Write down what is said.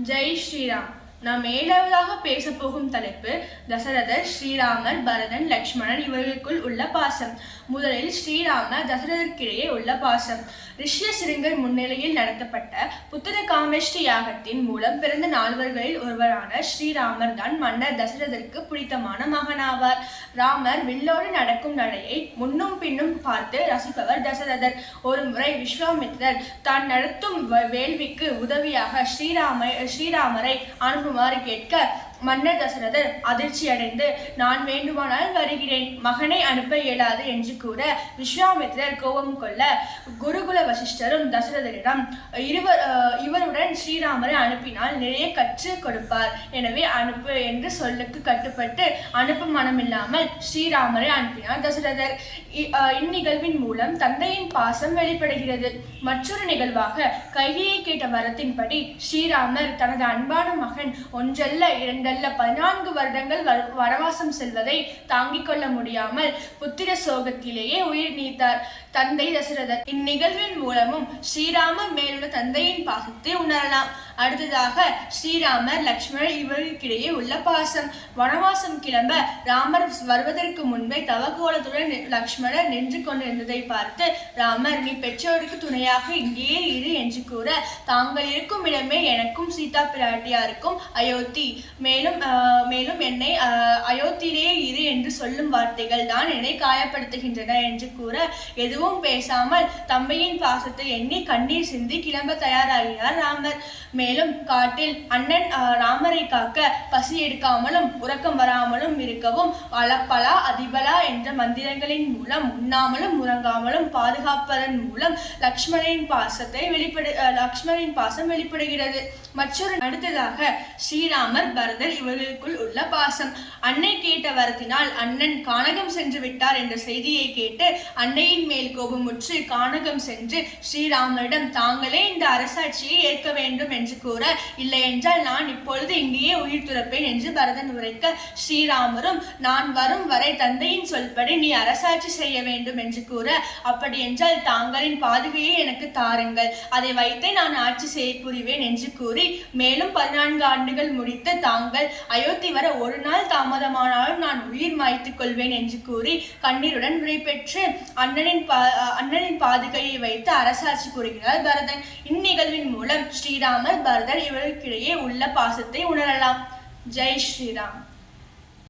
ஜெய் ஸ்ரீராம். நாம் ஏழாவதாக பேச போகும் தலைப்பு தசரதர், ஸ்ரீராமர், பரதன், லக்ஷ்மணன் இவர்களுக்குள் உள்ள பாசம். முதலில் ஸ்ரீராமர் தசரதற்கிடையே உள்ள பாசம். ரிஷ்யசிருங்கர் முன்னிலையில் நடத்தப்பட்ட புத்திர காமேஷ்டி யாகத்தின் மூலம் பிறந்த நால்வர்களில் ஒருவரான ஸ்ரீராமர் தான் மன்னர் தசரதற்கு பிடித்தமான மகனாவார். ராமர் வில்லோடு நடக்கும் நடையை முன்னும் பின்னும் பார்த்து ரசிப்பவர் தசரதர். ஒரு முறை விஸ்வாமித்திரர் தான் நடத்தும் வேள்விக்கு உதவியாக ஸ்ரீராமரை அனுப்புமாறு கேட்க மன்னர் தசரதர் அதிர்ச்சி அடைந்து, நான் வேண்டுமானால் வருகிறேன், மகனை அனுப்ப இயலாது என்று கூற விஸ்வாமித்திரர் கோபம் கொள்ள குருகுல வசிஷ்டரும் தசரதரிடம் இவருடன் ஸ்ரீராமரை அனுப்பினால் நிறைய கற்றுக் கொடுப்பார், எனவே அனுப்பு என்று சொல்லுக்கு கட்டுப்பட்டு அனுப்ப மனமில்லாமல் ஸ்ரீராமரை அனுப்பினார் தசரதர். இந்நிகழ்வின் மூலம் தந்தையின் பாசம் வெளிப்படுகிறது. மற்றொரு நிகழ்வாக கைகையை கேட்ட வரத்தின்படி ஸ்ரீராமர் தனது அன்பான மகன் ஒன்றல்ல இரண்டல்ல 14 வருடங்கள் வனவாசம் செல்வதை தாங்கிக் கொள்ள முடியாமல் புத்திர சோகத்திலேயே உயிர் நீத்தார் தந்தை தசரதர். இந்நிகழ்வின் மூலமும் ஸ்ரீராமர் மேலுள்ள தந்தையின் பாசத்தை உணரலாம். அடுத்ததாக ஸ்ரீராமர், லக்ஷ்மணர் இவர்களுக்கிடையே உள்ள பாசம். வனவாசம் கிளம்ப ராமர் வருவதற்கு முன்பே தவக்கோலத்துடன் லக்ஷ்மணர் நின்று கொண்டிருந்ததை பார்த்து ராமர், நீ பெற்றோருக்கு துணையாக இங்கேயே இரு என்று கூற, தாங்கள் இருக்கும் இடமே எனக்கும் சீதா பிராட்டியாருக்கும் அயோத்தி, மேலும் என்னை அயோத்தியிலேயே இரு என்று சொல்லும் வார்த்தைகள் தான் என்னை காயப்படுத்துகின்றன என்று கூற, எதுவும் பேசாமல் தம்பியின் பாசத்தை எண்ணி கண்ணீர் சிந்தி கிளம்ப தயாராகிறார் ராமர். மேலும் காட்டில் அண்ணன் ராமரை காக்க பசி எடுக்காமலும் உறக்கம் வராமலும் இருக்கவும் அலப்பலா அதிபலா என்ற மந்திரங்களின் மூலம் உண்ணாமலும் உறங்காமலும் பாதுகாப்பதன் மூலம் லக்ஷ்மணனின் பாசம் வெளிப்படுகிறது. மற்றொரு அடுத்ததாக ஸ்ரீராமர், பரதர் இவர்களுக்குள் உள்ள பாசம். அன்னை கேட்ட வரத்தினால் அண்ணன் கானகம் சென்று விட்டார் என்ற செய்தியை கேட்டு அன்னையின் மேல் கோபமுற்று கானகம் சென்று ஸ்ரீராமரிடம் தாங்களே இந்த அரசாட்சியை ஏற்க வேண்டும் என்று கூற, இல்லை என்றால் நான் இப்பொழுது இங்கேயே உயிர் துறப்பேன் என்று பரதன் உரைக்க, ஸ்ரீராமரும் நான் வரும் வரை தந்தையின் சொல்படி நீ அரசாட்சி செய்ய வேண்டும் என்று கூற, அப்படி என்றால் தாங்களின் பாதுகையை எனக்கு தாருங்கள், அதை வைத்தே நான் ஆட்சி செய்ய புரிவேன் என்று கூறி, மேலும் 14 ஆண்டுகள் முடித்து தாங்கள் அயோத்தி வர ஒரு நாள் தாமதமானாலும் நான் உயிர் மாய்த்துக் கொள்வேன் என்று கூறி கண்ணீருடன் விடைபெற்று அண்ணனின் பாதுகையை வைத்து அரசாட்சி புரிகிறார் பரதன். இந்நிகழ்வின் மூலம் ஸ்ரீராமர், பரதர் இவர்களுக்கிடையே உள்ள பாசத்தை உணரலாம். ஜெய் ஸ்ரீராம்.